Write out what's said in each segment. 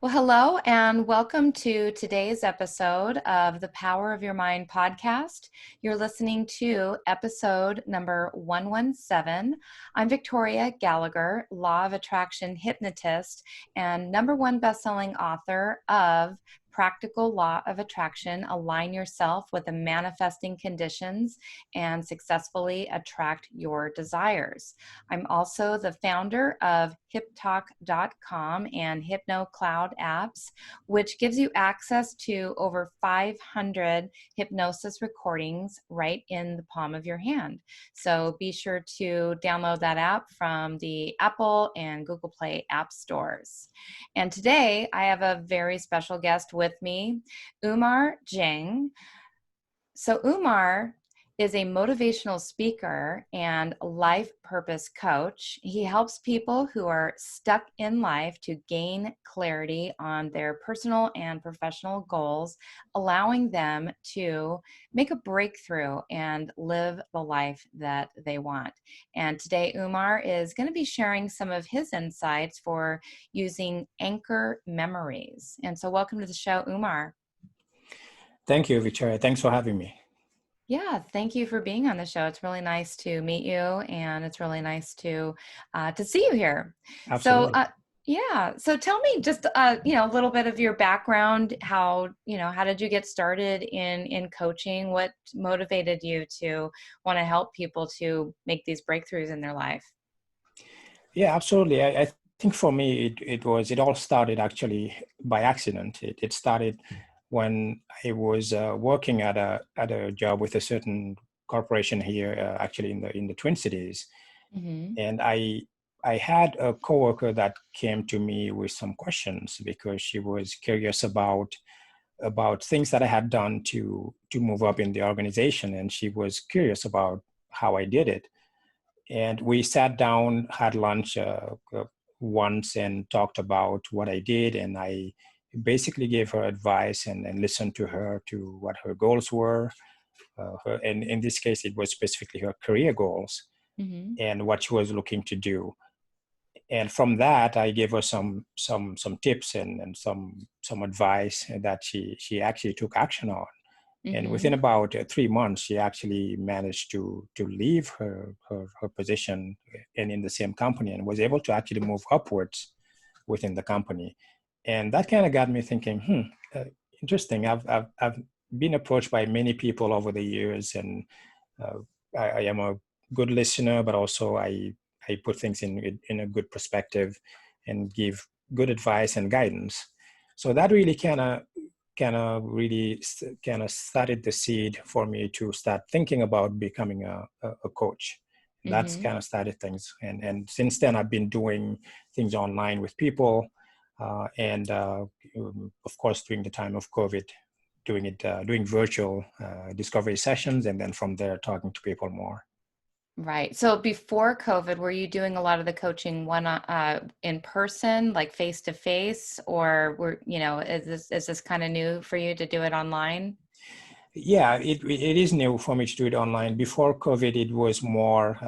Well, hello and welcome to today's episode of the Power of Your Mind podcast. You're listening to episode number 117. I'm Victoria Gallagher, Law of Attraction hypnotist and #1 best-selling author of Practical Law of Attraction: Align Yourself with the Manifesting Conditions and Successfully Attract Your Desires. I'm also the founder of HipTalk.com and HypnoCloud apps, which gives you access to over 500 hypnosis recordings right in the palm of your hand. So be sure to download that app from the Apple and Google Play app stores. And today I have a very special guest with me, Umar Jeng. So Umar is a motivational speaker and life purpose coach. He helps people who are stuck in life to gain clarity on their personal and professional goals, allowing them to make a breakthrough and live the life that they want. And today, Umar is going to be sharing some of his insights for using anchor memories. And so welcome to the show, Umar. Thank you, Victoria. Thanks for having me. Yeah, thank you for being on the show. It's really nice to meet you, and it's really nice to see you here. Absolutely. So tell me just a little bit of your background. How did you get started in coaching? What motivated you to want to help people to make these breakthroughs in their life? Yeah, absolutely. I think for me, it all started actually by accident. It started when I was working at a job with a certain corporation here, actually in the Twin Cities, and I had a coworker that came to me with some questions because she was curious about things that I had done to move up in the organization, and she was curious about how I did it. And we sat down, had lunch once, and talked about what I did. And I basically gave her advice and listened to her to what her goals were. And in this case, it was specifically her career goals and what she was looking to do. And from that, I gave her some tips and some advice that she actually took action on. And within about 3 months, she actually managed to leave her position and in the same company, and was able to actually move upwards within the company. And that kind of got me thinking, interesting. I've been approached by many people over the years, and I am a good listener, but also I put things in a good perspective and give good advice and guidance. So that really kind of started the seed for me to start thinking about becoming a coach. That's kind of started things. And since then, I've been doing things online with people. And of course, during the time of COVID, doing virtual discovery sessions. And then from there, talking to people more. Right. So before COVID, were you doing a lot of the coaching in person, like face to face, or is this kind of new for you to do it online? Yeah, it is new for me to do it online. Before COVID, it was more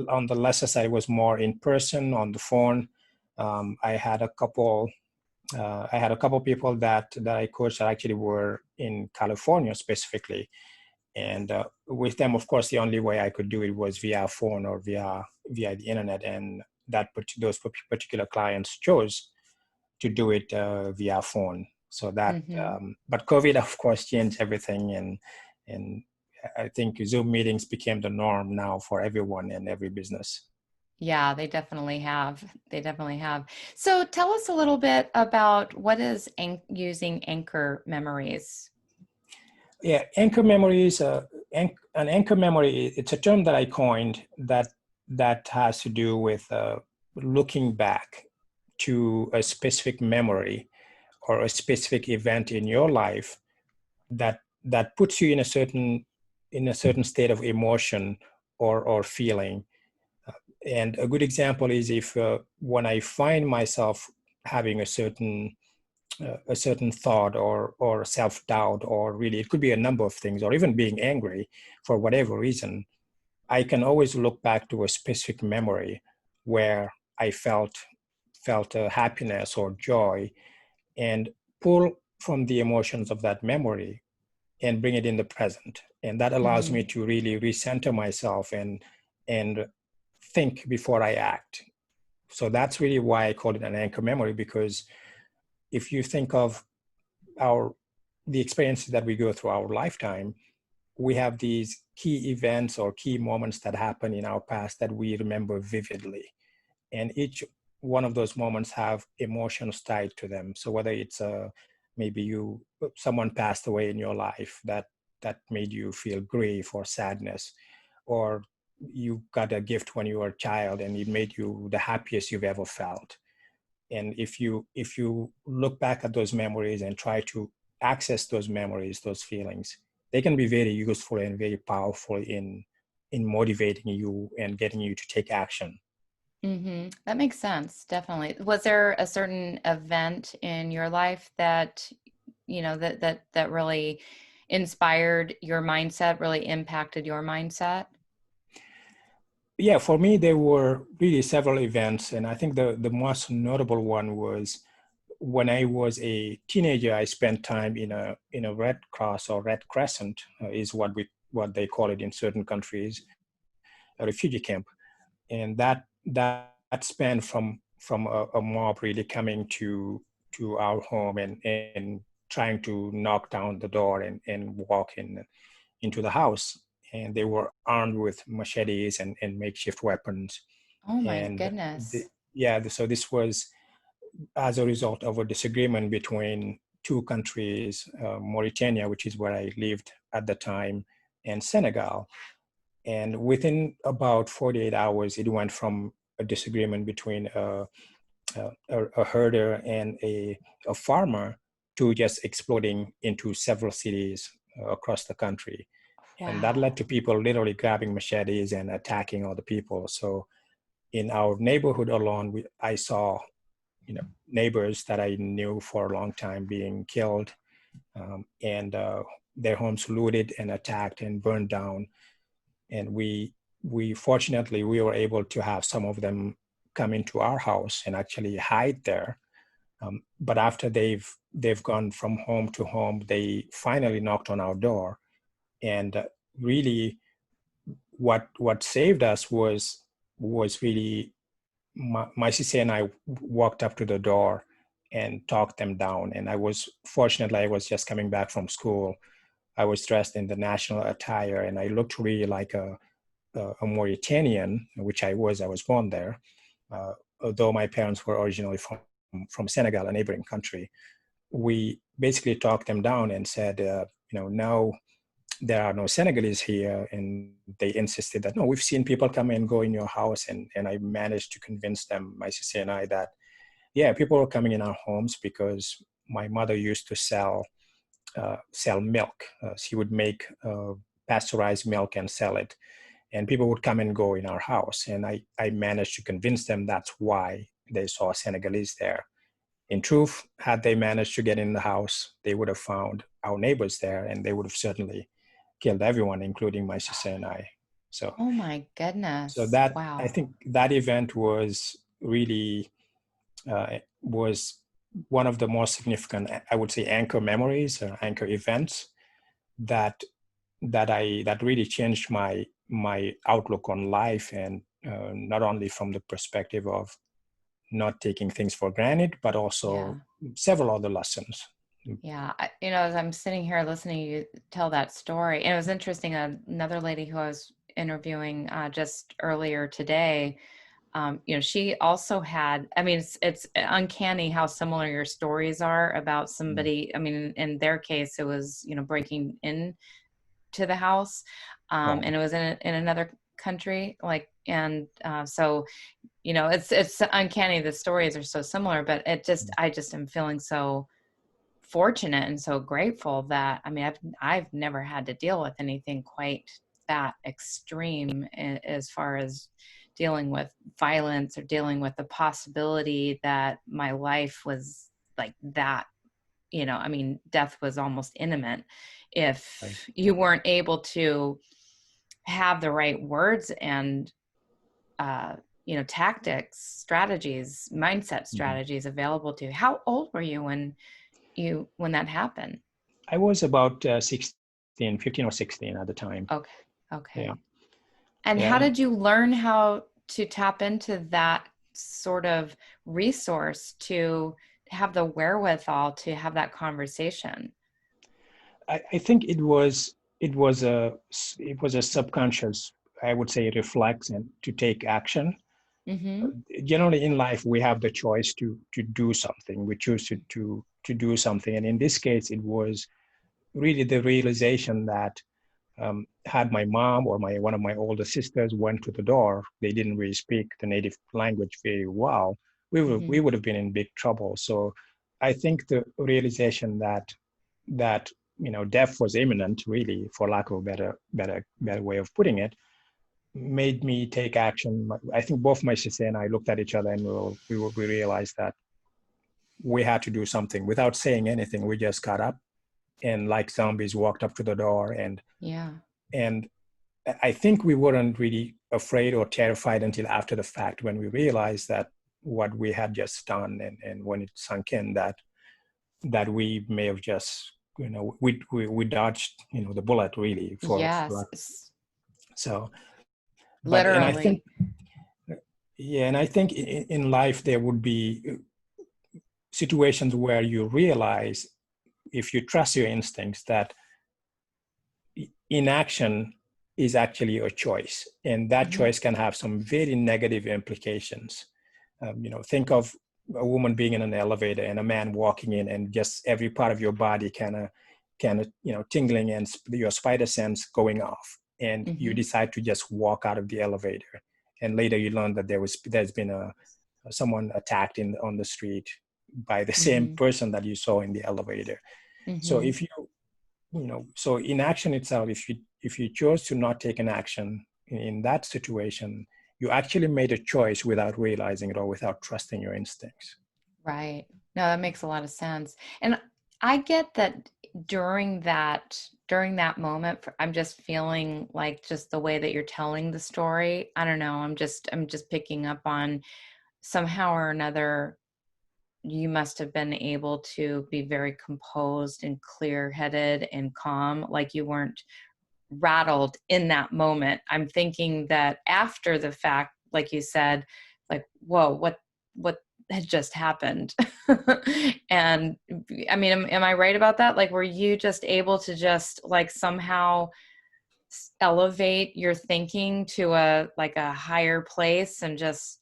on the lesser side. It was more in person on the phone. I had a couple people that I coached that actually were in California specifically. And with them, of course, the only way I could do it was via phone or via the internet. And those particular clients chose to do it via phone. So that, but COVID, of course, changed everything. And I think Zoom meetings became the norm now for everyone and every business. Yeah, they definitely have. They definitely have. So tell us a little bit about what is using anchor memories. Yeah, anchor memories. An anchor memory. It's a term that I coined that has to do with looking back to a specific memory or a specific event in your life that puts you in a certain state of emotion or feeling. And a good example is if when I find myself having a certain thought or self-doubt, or really it could be a number of things, or even being angry for whatever reason, I can always look back to a specific memory where I felt felt happiness or joy, and pull from the emotions of that memory and bring it in the present. And that allows me Mm-hmm. to really recenter myself and think before I act. So that's really why I call it an anchor memory, because if you think of our the experiences that we go through our lifetime, we have these key events or key moments that happen in our past that we remember vividly, and each one of those moments have emotions tied to them. So whether it's maybe someone passed away in your life that made you feel grief or sadness, or you got a gift when you were a child and it made you the happiest you've ever felt. And if you look back at those memories and try to access those memories, those feelings, they can be very useful and very powerful in motivating you and getting you to take action. Mm-hmm. That makes sense. Definitely. Was there a certain event in your life that, that really inspired your mindset, really impacted your mindset? Yeah, for me, there were really several events. And I think the most notable one was when I was a teenager. I spent time in a Red Cross or Red Crescent, is what they call it in certain countries, a refugee camp. And that span from a mob really coming to our home and trying to knock down the door and walk into the house. And they were armed with machetes and makeshift weapons. Oh my And goodness. so this was as a result of a disagreement between two countries, Mauritania, which is where I lived at the time, and Senegal. And within about 48 hours, it went from a disagreement between a herder and a farmer to just exploding into several cities across the country. And that led Wow. to people literally grabbing machetes and attacking other people. So in our neighborhood alone, I saw, neighbors that I knew for a long time being killed, and their homes looted and attacked and burned down. And we fortunately we were able to have some of them come into our house and actually hide there. But after they've gone from home to home, they finally knocked on our door. And really, what saved us was really my sister and I walked up to the door and talked them down. And I was just coming back from school. I was dressed in the national attire, and I looked really like a Mauritanian, which I was. I was born there, although my parents were originally from Senegal, a neighboring country. We basically talked them down and said, no, there are no Senegalese here. And they insisted that, no, we've seen people come and go in your house. And I managed to convince them, my sister and I, that, yeah, people were coming in our homes because my mother used to sell milk. She would make pasteurized milk and sell it. And people would come and go in our house. And I managed to convince them that's why they saw Senegalese there. In truth, had they managed to get in the house, they would have found our neighbors there, and they would have certainly killed everyone, including my sister and I. So, Oh my so goodness. that I Wow. think that event was really was one of the most significant, I would say, anchor memories or anchor events that that really changed my outlook on life, and not only from the perspective of not taking things for granted, but also Yeah. several other lessons. Yeah. As I'm sitting here listening to you tell that story, and it was interesting. Another lady who I was interviewing just earlier today, she also had, I mean, it's uncanny how similar your stories are about Mm. somebody. I mean, in their case, it was, breaking in to the house, and Right. it was in another country, so it's uncanny. The stories are so similar, but I just am feeling so fortunate and so grateful that, I mean, I've never had to deal with anything quite that extreme as far as dealing with violence or dealing with the possibility that my life was like that. I mean, death was almost imminent Right. if you weren't able to have the right words and tactics, strategies, mindset Mhm. strategies available to you. How old were you when that happened? I was about 16, 15 or 16 at the time. Okay. Yeah. Okay. And how Yeah. did you learn how to tap into that sort of resource to have the wherewithal to have that conversation? I think it was a subconscious, I would say, reflex and to take action. Mm-hmm. Generally in life we have the choice to do something. We choose to do something, and in this case it was really the realization that had my mom or my one of my older sisters went to the door, they didn't really speak the native language very well, we Mm-hmm. would have been in big trouble. So I think the realization that death was imminent, really, for lack of a better way of putting it, made me take action. I think both my sister and I looked at each other and we realized that we had to do something. Without saying anything, we just got up and, like zombies, walked up to the door. Yeah. And I think we weren't really afraid or terrified until after the fact, when we realized that what we had just done, and when it sunk in that we may have just, we dodged, the bullet, really, Yes. so. But and I think, Literally. yeah, and I think in life there would be situations where you realize, if you trust your instincts, that inaction is actually a choice, and that Mm-hmm. choice can have some very negative implications. Think of a woman being in an elevator and a man walking in, and just every part of your body kind of tingling, and your spider sense going off, and you Mm-hmm. decide to just walk out of the elevator, and later you learn that there's been someone attacked on the street by the same Mm-hmm. person that you saw in the elevator. So Mm-hmm. if so inaction itself, if you chose to not take an action in that situation, you actually made a choice without realizing it or without trusting your instincts. Right. No, that makes a lot of sense. And I get that during that moment, I'm just feeling like just the way that you're telling the story. I don't know. I'm just picking up on somehow or another you must have been able to be very composed and clear-headed and calm, like you weren't rattled in that moment. I'm thinking that after the fact, like you said, like, whoa, what had just happened? And I mean, am I right about that? Like, were you just able to just like somehow elevate your thinking to a higher place and just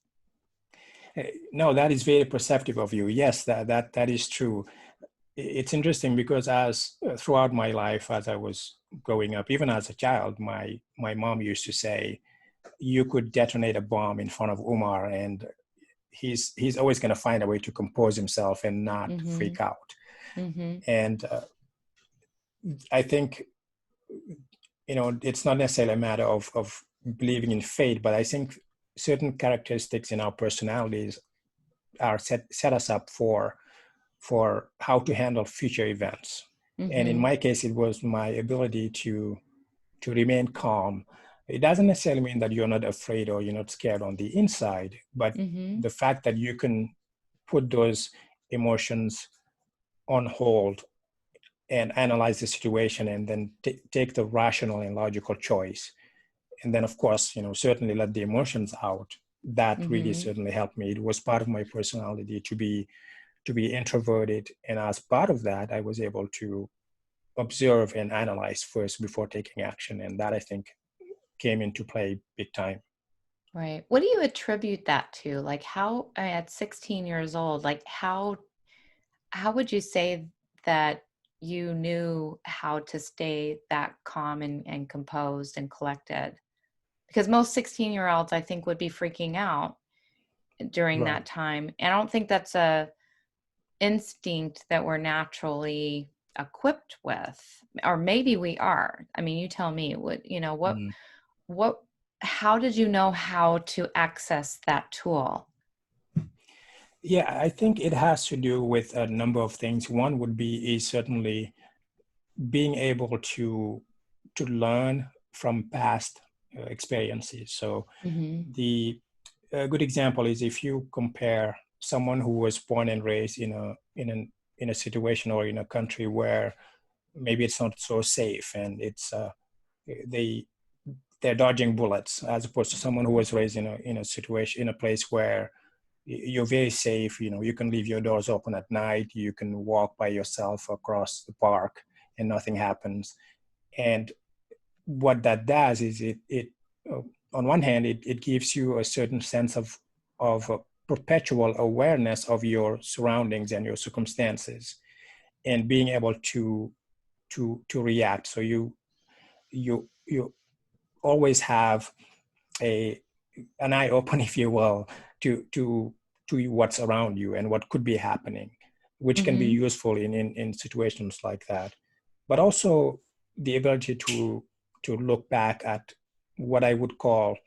No, that is very perceptive of you. Yes, that is true. It's interesting because as throughout my life, as I was growing up, even as a child, my mom used to say, you could detonate a bomb in front of Umar, and he's always going to find a way to compose himself and not mm-hmm, freak out. mm-hmm, And I think, it's not necessarily a matter of believing in fate, but I think certain characteristics in our personalities are set us up for how to handle future events. And in mm-hmm, my case, it was my ability to remain calm. It doesn't necessarily mean that you're not afraid or you're not scared on the inside, but mm-hmm, the fact that you can put those emotions on hold and analyze the situation, and then take the rational and logical choice, and then of course, certainly let the emotions out. That really mm-hmm. certainly helped me. It was part of my personality to be introverted, and as part of that, I was able to observe and analyze first before taking action, and that, I think, came into play big time. Right. What do you attribute that to? Like how at 16 years old, like how would you say that you knew how to stay that calm and composed and collected? Because most 16-year-olds I think would be freaking out during Right. that time. And I don't think that's a instinct that we're naturally equipped with. Or maybe we are. I mean, you tell me Mm. what how did you know how to access that tool? Yeah, I think it has to do with a number of things. One would be is certainly being able to learn from past experiences. So Mhm. the a good example is if you compare someone who was born and raised in a situation or in a country where maybe it's not so safe and it's they they're dodging bullets, as opposed to someone who was raised in a situation, in a place where you're very safe. You can leave your doors open at night, you can walk by yourself across the park and nothing happens. And what that does is it on one hand, it gives you a certain sense of a perpetual awareness of your surroundings and your circumstances, and being able to react. So you always have an eye open, if you will, to what's around you and what could be happening, which can be Mm-hmm. useful in situations like that. But also the ability to look back at what I would call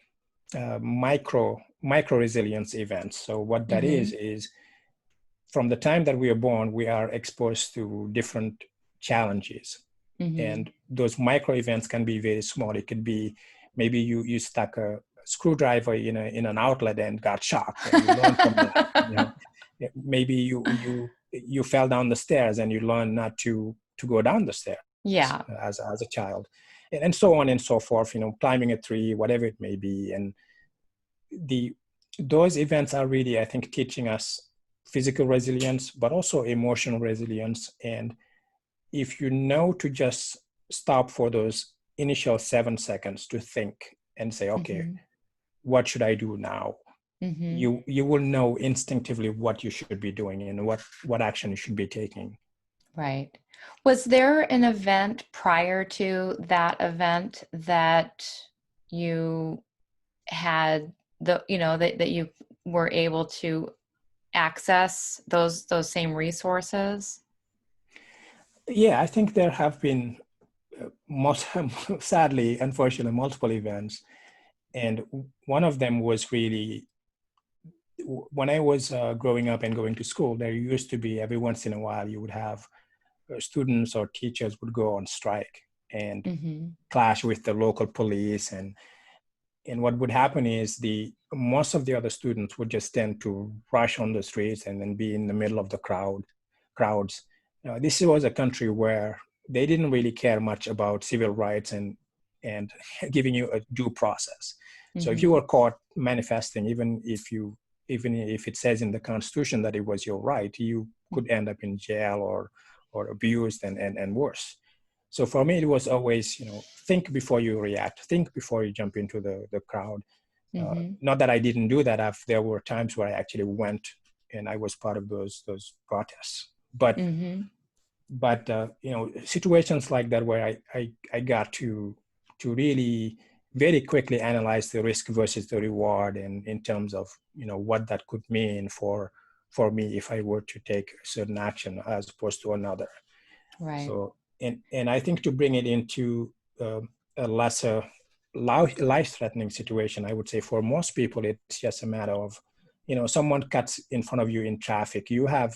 micro resilience events. So what that Mm-hmm. is from the time that we are born, we are exposed to different challenges, Mm-hmm. and those micro events can be very small. It could be maybe you stuck a screwdriver in an outlet and got shocked, and you learn from that. Maybe you fell down the stairs and you learn not to go down the stairs Yeah. as a child, and so on and so forth. Climbing a tree, whatever it may be, and the those events are really, I think, teaching us physical resilience, but also emotional resilience. And if you know to just stop for those initial 7 seconds to think and say, okay, Mm-hmm. what should I do now? Mm-hmm. You will know instinctively what you should be doing and what action you should be taking. Right. Was there an event prior to that event that you had that you were able to access those same resources? Yeah, I think there have been sadly, unfortunately, multiple events. And one of them was really when I was growing up and going to school. There used to be, every once in a while, you would have students or teachers would go on strike and Mm-hmm. clash with the local police. And what would happen is the most of the other students would just tend to rush on the streets and then be in the middle of the crowds. This was a country where they didn't really care much about civil rights and giving you a due process. So if you Mm-hmm. were caught manifesting, even if it says in the Constitution that it was your right, you could end up in jail or abused and worse. So for me, it was always, think before you react, think before you jump into the crowd. Mm-hmm. Not that I didn't do that. There were times where I actually went and I was part of those protests. Mm-hmm. But situations like that where I got to really very quickly analyze the risk versus the reward, and in terms of what that could mean for me if I were to take a certain action as opposed to another. Right. So, and I think to bring it into a lesser life-threatening situation, I would say for most people, it's just a matter of, someone cuts in front of you in traffic. You have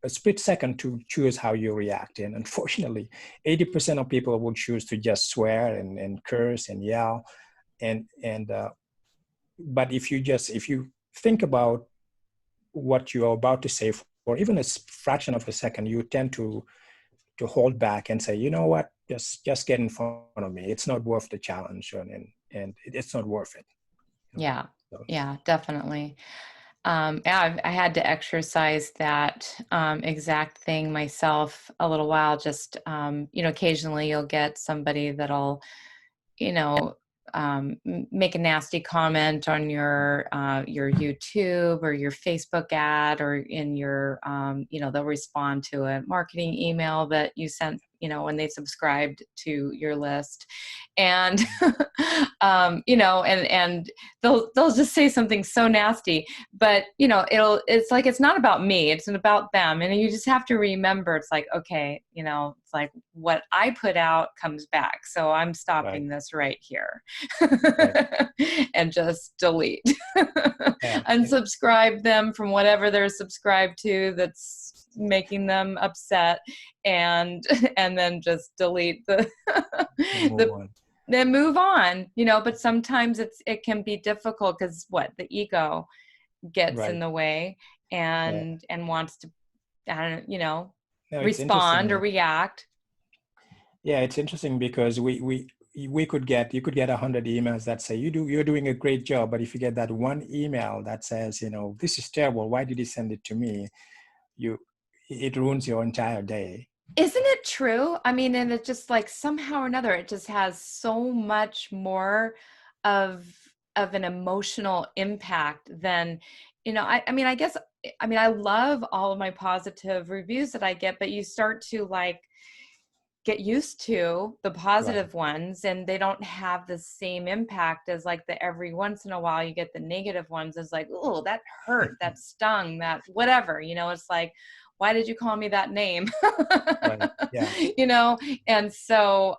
a split second to choose how you react. And unfortunately, 80% of people would choose to just swear and curse and yell. And but if you think about what you are about to say for even a fraction of a second, you tend to hold back and say, you know what, just get in front of me. It's not worth the challenge, and it's not worth it. Yeah. So, Yeah, definitely. Yeah, I had to exercise that exact thing myself a little while. Just occasionally you'll get somebody that'll you know, make a nasty comment on your YouTube or your Facebook ad, or in your, they'll respond to a marketing email that you sent, when they subscribed to your list, and and they'll just say something so nasty, but it's like, it's not about me, it's about them, and you just have to remember, it's like, okay, it's like what I put out comes back, so I'm right, stopping this right here. right, And just delete. yeah, Unsubscribe them from whatever they're subscribed to that's making them upset, and and then just delete the and move the on. then move on, but sometimes it can be difficult because the ego gets in Right. the way Yeah. and wants to, I don't No, it's respond or interesting. react. Yeah, it's interesting because we could get, you could get 100 emails that say you're doing a great job, but if you get that one email that says, this is terrible, why did you send it to me? You It ruins your entire day. Isn't it true? I mean, and it just like somehow or another, it just has so much more of an emotional impact than, I mean, I guess, I mean, I love all of my positive reviews that I get, but you start to like get used to the Right. positive ones and they don't have the same impact as like the every once in a while you get the negative ones. It's like, oh, that hurt, that stung, that whatever, it's like, why did you call me that name? Right. Yeah. you know and so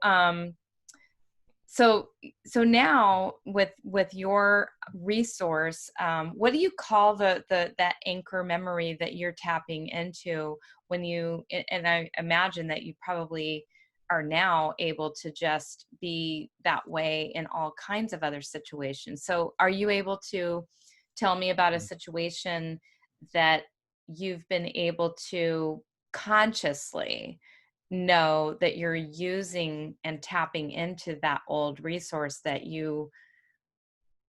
so now with your resource, what do you call the that anchor memory that you're tapping into when you, and I imagine that you probably are now able to just be that way in all kinds of other situations. So are you able to tell me about a situation that you've been able to consciously know that you're using and tapping into that old resource that you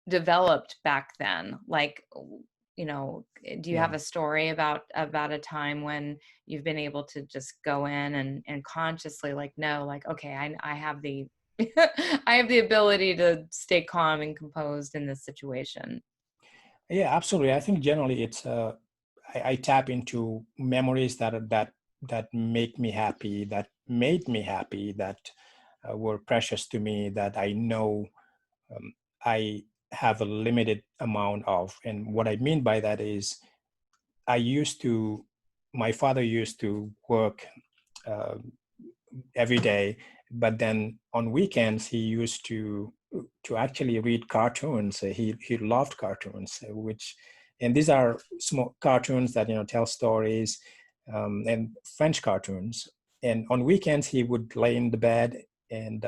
developed back then? Like, do you have Yeah. a story about a time when you've been able to just go in and consciously like know, like, okay, I have the I have the ability to stay calm and composed in this situation? Yeah, absolutely. I think generally it's I tap into memories that make me happy, that made me happy, that were precious to me, that I know I have a limited amount of. And what I mean by that is, I used to, my father used to work uh, every day, but then on weekends he used to actually read cartoons. He loved cartoons, which, and these are small cartoons that tell stories, and French cartoons. And on weekends he would lay in the bed and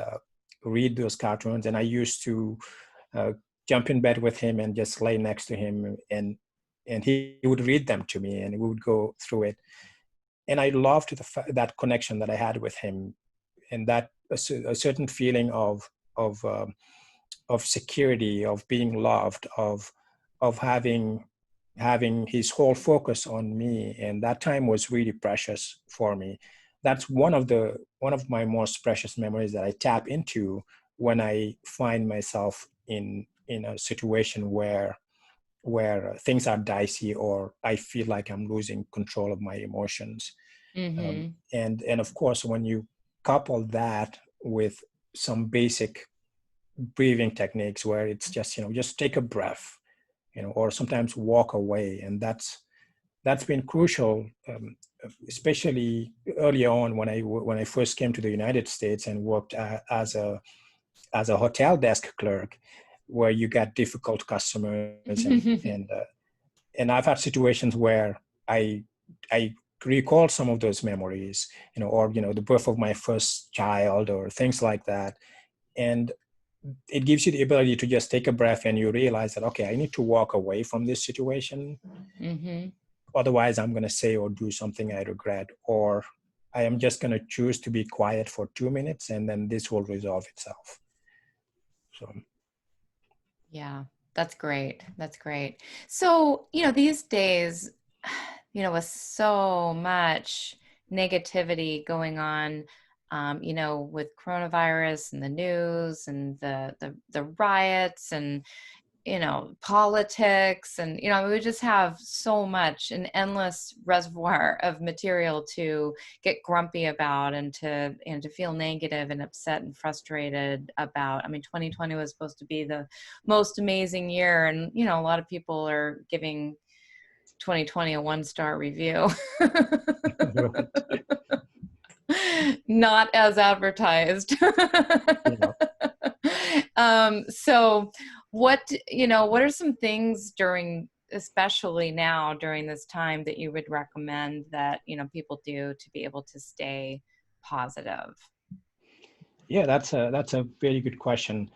read those cartoons, and I used to uh, jump in bed with him and just lay next to him, and he would read them to me, and we would go through it. And I loved that connection that I had with him, and that a certain feeling of of security, of being loved, of having his whole focus on me, and that time was really precious for me. That's one of my most precious memories that I tap into when I find myself in a situation where things are dicey, or I feel like I'm losing control of my emotions. Mm-hmm. And of course, when you couple that with some basic breathing techniques, where it's just just take a breath, or sometimes walk away, and that's been crucial, especially early on when I first came to the United States and worked as a hotel desk clerk, where you get difficult customers, and I've had situations where I recall some of those memories, or the birth of my first child, or things like that, and it gives you the ability to just take a breath, and you realize that, okay, I need to walk away from this situation. Mm-hmm. Otherwise, I'm going to say or do something I regret, or I am just going to choose to be quiet for 2 minutes, and then this will resolve itself. So Yeah, that's great. That's great. So, these days, with so much negativity going on, with coronavirus and the news and the riots and politics, and we just have so much, an endless reservoir of material to get grumpy about and to feel negative and upset and frustrated about. I mean, 2020 was supposed to be the most amazing year, and a lot of people are giving 2020 a 1-star review. right. Not as advertised. Yeah. So what are some things especially now during this time, that you would recommend that, people do to be able to stay positive? Yeah, that's a very good question.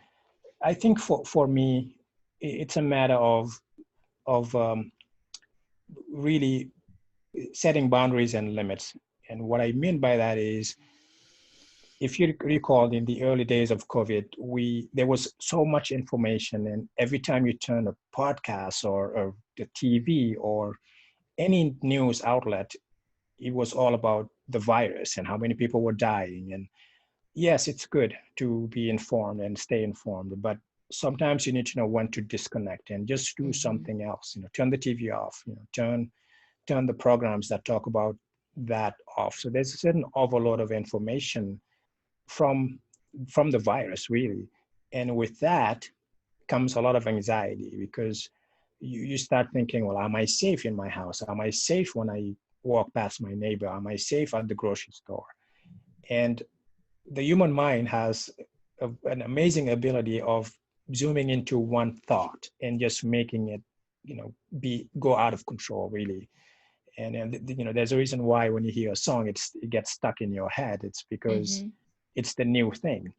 I think for me, it's a matter of really setting boundaries and limits. And what I mean by that is, if you recall, in the early days of COVID, there was so much information, and every time you turn a podcast or the TV or any news outlet, it was all about the virus and how many people were dying. And yes, it's good to be informed and stay informed, but sometimes you need to know when to disconnect and just do Mm-hmm. something else. Turn the TV off. Turn the programs that talk about that off. So there's a certain overload of information from from the virus, really, and with that comes a lot of anxiety, because you start thinking, well, am I safe in my house? Am I safe when I walk past my neighbor? Am I safe at the grocery store? And the human mind has an amazing ability of zooming into one thought and just making it, be go out of control, really. And there's a reason why when you hear a song, it gets stuck in your head. It's because Mm-hmm. it's the new thing.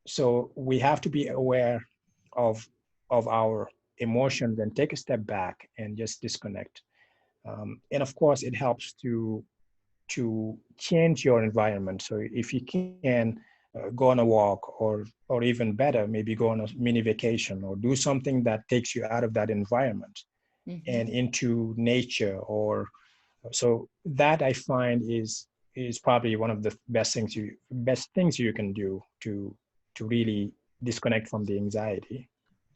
So we have to be aware of our emotions and take a step back and just disconnect. And of course, it helps to change your environment. So if you can go on a walk, or even better, maybe go on a mini vacation or do something that takes you out of that environment Mm-hmm. and into nature, or so that I find is probably one of the best things you can do to really disconnect from the anxiety.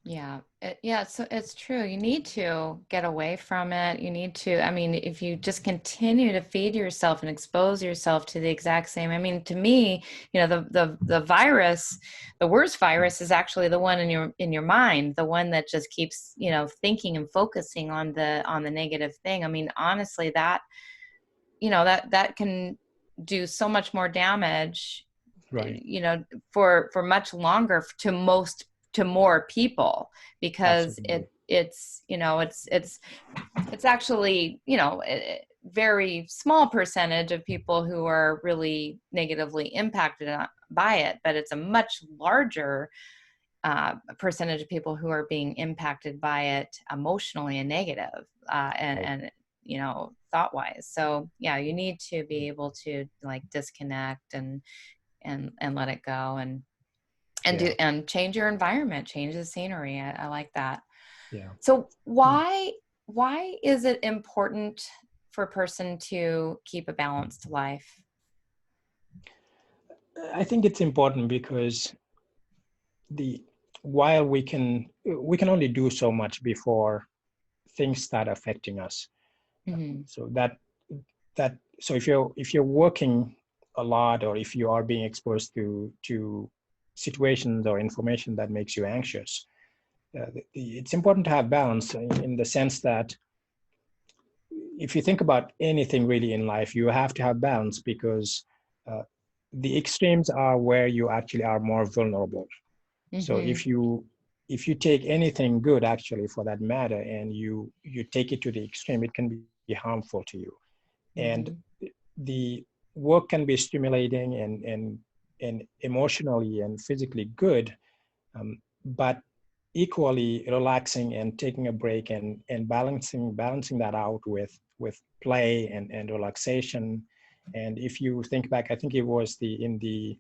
Yeah, yeah, so it's true. You need to get away from it. You need to, I mean, if you just continue to feed yourself and expose yourself to the exact same, I mean, to me, the virus, the worst virus is actually the one in your mind, the one that just keeps, thinking and focusing on the negative thing. I mean, honestly, that can do so much more damage, Right. you know for much longer to more people, because Absolutely. it's actually a very small percentage of people who are really negatively impacted by it, but it's a much larger percentage of people who are being impacted by it emotionally and negative, Right. and thought wise. So yeah, you need to be able to like disconnect and let it go, and do Yeah. and change your environment, change the scenery. I like that. Yeah. So Mm. why is it important for a person to keep a balanced life? I think it's important because the while we can only do so much before things start affecting us. Hmm. So so if you're working a lot, or if you are being exposed to situations or information that makes you anxious, it's important to have balance in the sense that if you think about anything really in life, you have to have balance, because uh, the extremes are where you actually are more vulnerable. So Hmm. if you take anything good, actually, for that matter, and you take it to the extreme, it can be harmful to you. And Hmm. the work can be stimulating and emotionally and physically good, but equally relaxing and taking a break and balancing that out with play and relaxation. And if you think back, I think it was in the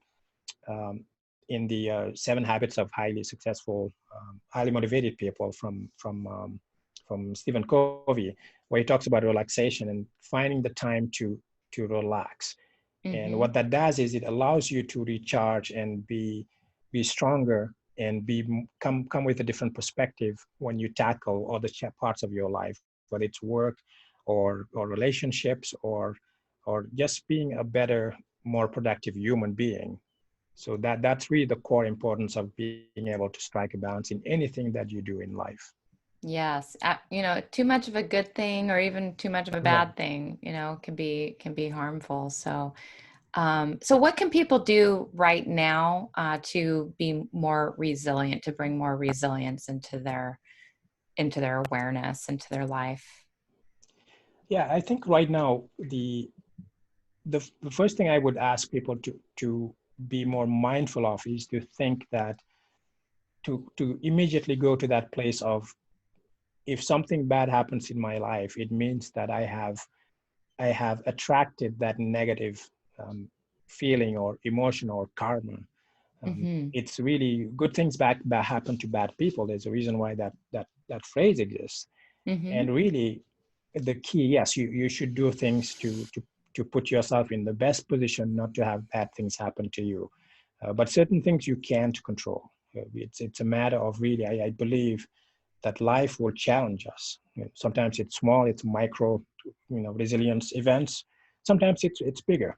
7 Habits of Highly Successful, highly motivated people from Stephen Covey, where he talks about relaxation and finding the time to relax. And Hmm. what that does is it allows you to recharge and be stronger and come with a different perspective when you tackle other parts of your life, whether it's work or relationships, or just being a better, more productive human being. So that's really the core importance of being able to strike a balance in anything that you do in life. Yes, too much of a good thing or even too much of a Right. bad thing, can be harmful. So what can people do right now to be more resilient, to bring more resilience into their awareness, into their life? Yeah, I think right now the first thing I would ask people to be more mindful of is to think that to immediately go to that place of, if something bad happens in my life, it means that I have attracted that negative feeling or emotion or karma. Mm-hmm. It's really good things back happen to bad people. There's a reason why that phrase exists. Mm-hmm. And really, the key, yes, you should do things to put yourself in the best position not to have bad things happen to you. But certain things you can't control. It's a matter of really, I believe that life will challenge us. Sometimes it's small, it's micro, resilience events. Sometimes it's bigger.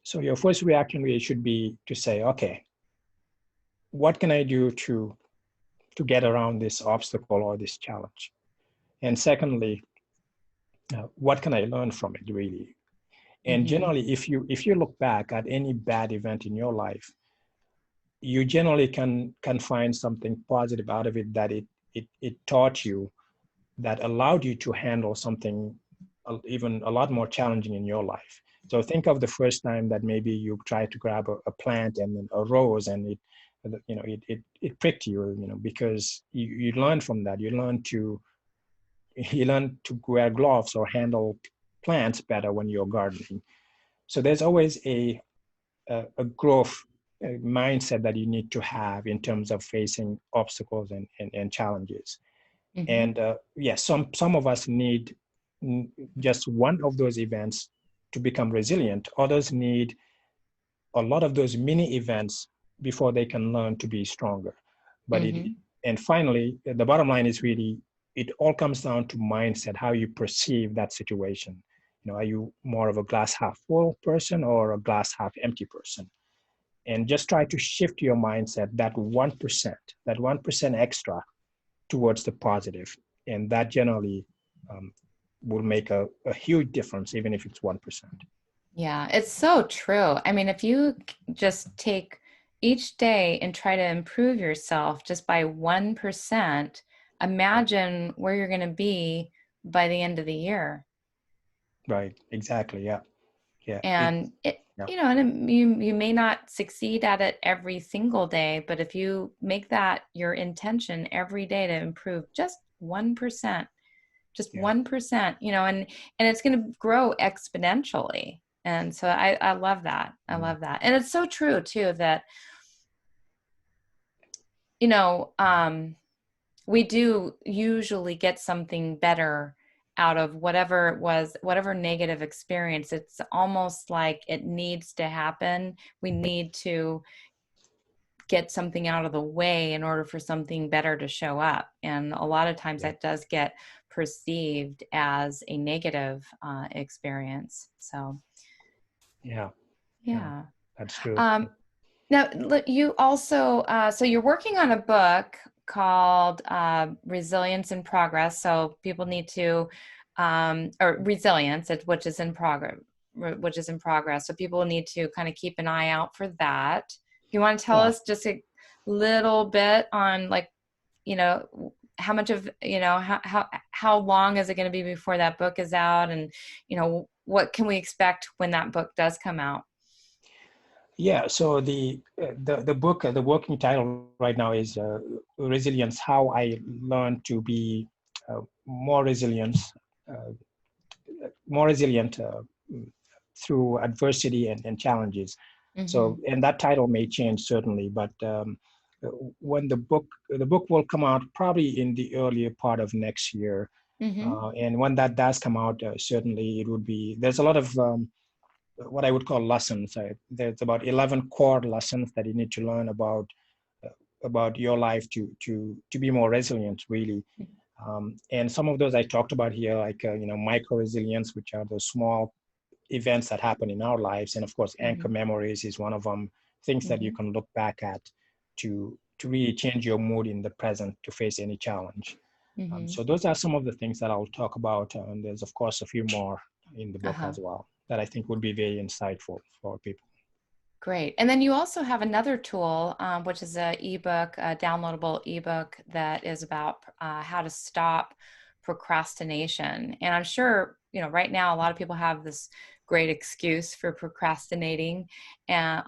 So your first reaction really should be to say, okay, what can I do to get around this obstacle or this challenge? And secondly, what can I learn from it really? And Mm-hmm. generally, if you look back at any bad event in your life, you generally can find something positive out of it, that it taught you, that allowed you to handle something even a lot more challenging in your life. So think of the first time that maybe you tried to grab a plant and then a rose, and it pricked you, because you learned from that. You learn to wear gloves or handle plants better when you're gardening. So there's always a growth mindset that you need to have in terms of facing obstacles and challenges. Mm-hmm. And yes, some of us need just one of those events to become resilient. Others need a lot of those mini events before they can learn to be stronger. But it Mm-hmm. and finally, the bottom line is really, it all comes down to mindset, how you perceive that situation. Are you more of a glass half full person or a glass half empty person? And just try to shift your mindset that 1% extra towards the positive. And that generally um, will make a huge difference, even if it's 1%. Yeah, it's so true. I mean, if you just take each day and try to improve yourself just by 1%, Right, imagine where you're going to be by the end of the year. right, exactly. Yeah, yeah. And Yeah, you may not succeed at it every single day, but if you make that your intention every day to improve just 1%, just yeah. 1%, and it's going to grow exponentially. And so I love that. I Mm. love that. And it's so true too that, you know, um, we do usually get something better out of whatever it was, whatever negative experience. It's almost like it needs to happen. We need to get something out of the way in order for something better to show up. And a lot of times Yeah, that does get perceived as a negative experience. So, yeah, yeah. yeah. That's true. Um, Now, you also, so you're working on a book called Resilience in Progress. So people need to, or Resilience, which is in progress, which is in progress. So people need to kind of keep an eye out for that. You want to tell Yeah. us just a little bit on, like, how much of, how long is it going to be before that book is out, and what can we expect when that book does come out? Yeah. So the book, the working title right now is Resilience: How I Learned to Be More Resilient, uh, more resilient through adversity and challenges. Mm-hmm. So, and that title may change certainly, but when the book will come out probably in the earlier part of next year. Mm-hmm. And when that does come out, certainly it would be, there's a lot of what I would call lessons. There's about 11 core lessons that you need to learn about your life to be more resilient, really. And some of those I talked about here, like micro resilience, which are those small events that happen in our lives, and of course, anchor Mm-hmm. memories is one of them. Things that you Mm-hmm. can look back at to really change your mood in the present to face any challenge. Mm-hmm. So those are some of the things that I'll talk about, and there's of course a few more in the book Uh-huh. as well that I think would be very insightful for people. Great. And then you also have another tool, which is a ebook, a downloadable ebook that is about how to stop procrastination. And I'm sure, right now a lot of people have this great excuse for procrastinating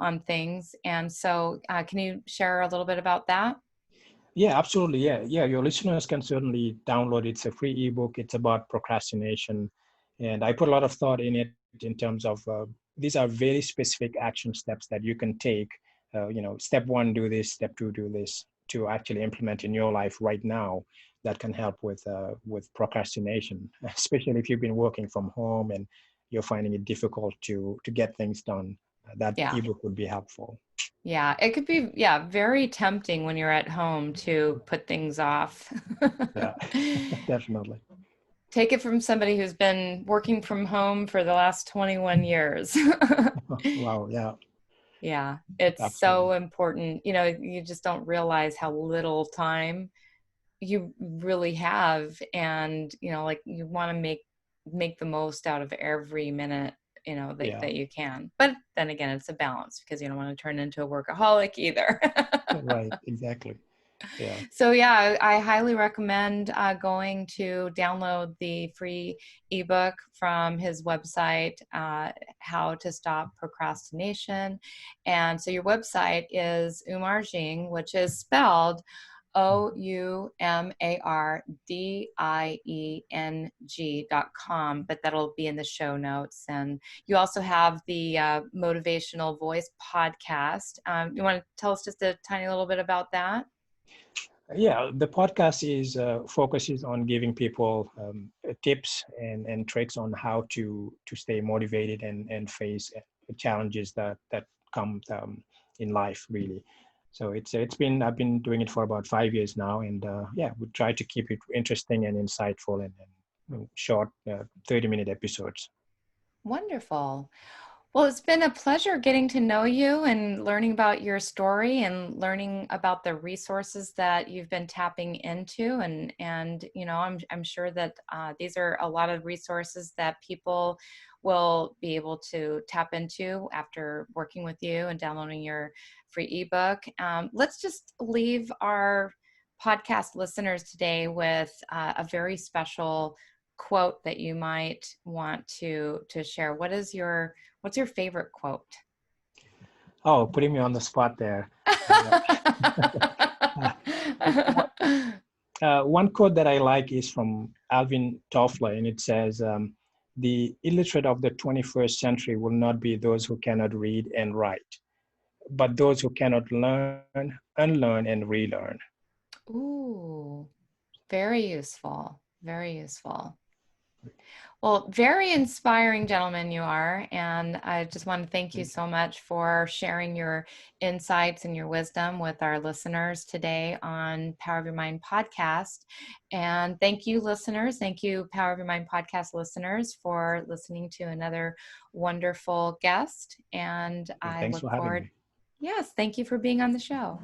on things. And so can you share a little bit about that? Yeah, absolutely. Yeah. Your listeners can certainly download it. It's a free ebook. It's about procrastination, and I put a lot of thought in it in terms of these are very specific action steps that you can take. Step one, do this. Step two, do this, to actually implement in your life right now. That can help with procrastination, especially if you've been working from home and you're finding it difficult to get things done. That Yeah. ebook would be helpful. Yeah, it could be, yeah, very tempting when you're at home to put things off. Yeah, definitely. Take it from somebody who's been working from home for the last 21 years. Wow. Yeah. Yeah, it's so Absolutely. important. You just don't realize how little time you really have. And, like you want to make the most out of every minute, that, Yeah. that you can. But then again, it's a balance because you don't want to turn into a workaholic either. Right. Exactly. Yeah. So yeah, I highly recommend going to download the free ebook from his website, How to Stop Procrastination. And so your website is Umar Jeng, which is spelled OumarDieng.com, but that'll be in the show notes. And you also have the Motivational Voice podcast. You want to tell us just a tiny little bit about that? Yeah. The podcast is focuses on giving people tips and tricks on how to stay motivated and face challenges that come in life, really. So it's been I've been doing it for about 5 years now, and yeah, we try to keep it interesting and insightful and short 30-minute episodes. Wonderful. Well, it's been a pleasure getting to know you and learning about your story and learning about the resources that you've been tapping into. And I'm sure that these are a lot of resources that people will be able to tap into after working with you and downloading your free ebook. Let's just leave our podcast listeners today with a very special quote that you might want to share. What's your favorite quote? Oh, putting me on the spot there. Uh, one quote that I like is from Alvin Toffler, and it says, "The illiterate of the 21st century will not be those who cannot read and write, but those who cannot learn, unlearn, and relearn." Ooh, very useful. Very useful. Well, very inspiring gentleman you are. And I just want to thank you Thank so much for sharing your insights and your wisdom with our listeners today on Power of Your Mind podcast. And thank you, listeners. Thank you, Power of Your Mind podcast listeners, for listening to another wonderful guest. And you. I Thanks look for having forward. me. Yes, thank you for being on the show.